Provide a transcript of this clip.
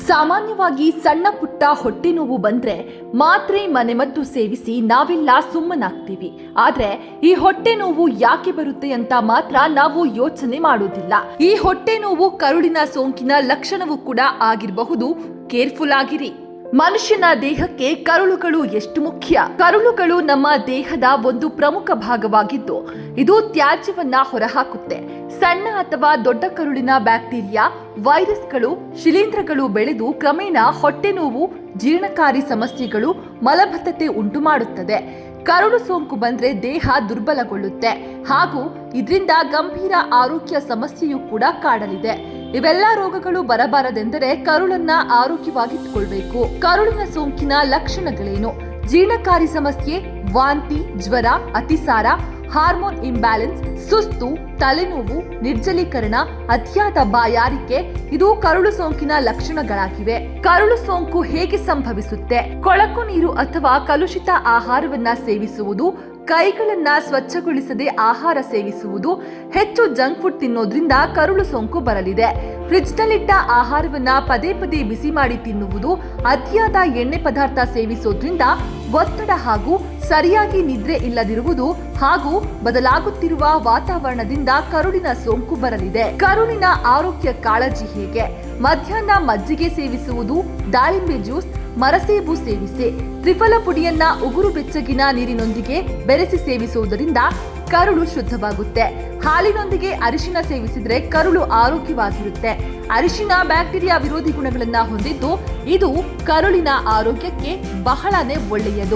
ಸಾಮಾನ್ಯವಾಗಿ ಸಣ್ಣ ಪುಟ್ಟ ಹೊಟ್ಟೆ ನೋವು ಬಂದ್ರೆ ಮಾತ್ರೆ ಮನೆಮದ್ದು ಸೇವಿಸಿ ನಾವೆಲ್ಲ ಸುಮ್ಮನಾಗ್ತೀವಿ. ಆದ್ರೆ ಈ ಹೊಟ್ಟೆ ನೋವು ಯಾಕೆ ಬರುತ್ತೆ ಅಂತ ಮಾತ್ರ ನಾವು ಯೋಚನೆ ಮಾಡೋದಿಲ್ಲ. ಈ ಹೊಟ್ಟೆ ನೋವು ಕರುಳಿನ ಸೋಂಕಿನ ಲಕ್ಷಣವೂ ಕೂಡ ಆಗಿರಬಹುದು. ಕೇರ್ಫುಲ್ ಆಗಿರಿ. ಮನುಷ್ಯನ ದೇಹಕ್ಕೆ ಕರುಳುಗಳು ಎಷ್ಟು ಮುಖ್ಯ. ಕರುಳುಗಳು ನಮ್ಮ ದೇಹದ ಒಂದು ಪ್ರಮುಖ ಭಾಗವಾಗಿದ್ದು ಇದು ತ್ಯಾಜ್ಯವನ್ನ ಹೊರಹಾಕುತ್ತೆ. ಸಣ್ಣ ಅಥವಾ ದೊಡ್ಡ ಕರುಳಿನ ಬ್ಯಾಕ್ಟೀರಿಯಾ, ವೈರಸ್ಗಳು, ಶಿಲೀಂಧ್ರಗಳು ಬೆಳೆದು ಕ್ರಮೇಣ ಹೊಟ್ಟೆ ನೋವು, ಜೀರ್ಣಕಾರಿ ಸಮಸ್ಯೆಗಳು, ಮಲಬದ್ಧತೆ ಉಂಟು ಮಾಡುತ್ತದೆ. ಕರುಳು ಸೋಂಕು ಬಂದ್ರೆ ದೇಹ ದುರ್ಬಲಗೊಳ್ಳುತ್ತೆ ಹಾಗೂ ಇದರಿಂದ ಗಂಭೀರ ಆರೋಗ್ಯ ಸಮಸ್ಯೆಯೂ ಕೂಡ ಕಾಡಲಿದೆ. ಇವೆಲ್ಲ ರೋಗಗಳು ಬರಬಾರದೆಂದರೆ ಕರುಳನ್ನ ಆರೋಗ್ಯವಾಗಿಟ್ಟುಕೊಳ್ಬೇಕು. ಕರುಳಿನ ಸೋಂಕಿನ ಲಕ್ಷಣಗಳೇನು? ಜೀರ್ಣಕಾರಿ ಸಮಸ್ಯೆ, ವಾಂತಿ, ಜ್ವರ, ಅತಿಸಾರ, ಹಾರ್ಮೋನ್ ಇಂಬ್ಯಾಲೆನ್ಸ್, ಸುಸ್ತು, ತಲೆನೋವು, ನಿರ್ಜಲೀಕರಣ, ಅತಿಯಾದ ಬಾಯಾರಿಕೆ ಇದು ಕರುಳು ಸೋಂಕಿನ ಲಕ್ಷಣಗಳಾಗಿವೆ. ಕರುಳು ಸೋಂಕು ಹೇಗೆ ಸಂಭವಿಸುತ್ತೆ? ಕೊಳಕು ನೀರು ಅಥವಾ ಕಲುಷಿತ ಆಹಾರವನ್ನ ಸೇವಿಸುವುದು, ಕೈಗಳನ್ನ ಸ್ವಚ್ಛಗೊಳಿಸದೆ ಆಹಾರ ಸೇವಿಸುವುದು, ಹೆಚ್ಚು ಜಂಕ್ ಫುಡ್ ತಿನ್ನೋದ್ರಿಂದ ಕರುಳು ಸೋಂಕು ಬರಲಿದೆ. ಫ್ರಿಡ್ಜ್ನಲ್ಲಿಟ್ಟ ಆಹಾರವನ್ನ ಪದೇ ಪದೇ ಬಿಸಿ ಮಾಡಿ ತಿನ್ನುವುದು, ಅತಿಯಾದ ಎಣ್ಣೆ ಪದಾರ್ಥ ಸೇವಿಸೋದ್ರಿಂದ ಒತ್ತಡ ಹಾಗೂ ಸರಿಯಾಗಿ ನಿದ್ರೆ ಇಲ್ಲದಿರುವುದು ಹಾಗೂ ಬದಲಾಗುತ್ತಿರುವ ವಾತಾವರಣದಿಂದ ಕರುಳಿನ ಸೋಂಕು ಬರಲಿದೆ. ಕರುಳಿನ ಆರೋಗ್ಯ ಕಾಳಜಿ ಹೇಗೆ? ಮಧ್ಯಾಹ್ನ ಮಜ್ಜಿಗೆ ಸೇವಿಸುವುದು, ದಾಳಿಂಬೆ ಜ್ಯೂಸ್, ಮರಸೇಬು ಸೇವಿಸಿ. ತ್ರಿಫಲ ಪುಡಿಯನ್ನ ಉಗುರು ಬೆಚ್ಚಗಿನ ನೀರಿನೊಂದಿಗೆ ಬೆರೆಸಿ ಸೇವಿಸುವುದರಿಂದ ಕರುಳು ಶುದ್ಧವಾಗುತ್ತೆ. ಹಾಲಿನೊಂದಿಗೆ ಅರಿಶಿನ ಸೇವಿಸಿದ್ರೆ ಕರುಳು ಆರೋಗ್ಯವಾಗಿರುತ್ತೆ. ಅರಿಶಿನ ಬ್ಯಾಕ್ಟೀರಿಯಾ ವಿರೋಧಿ ಗುಣಗಳನ್ನ ಹೊಂದಿದ್ದು ಇದು ಕರುಳಿನ ಆರೋಗ್ಯಕ್ಕೆ ಬಹಳನೇ ಒಳ್ಳೆಯದು.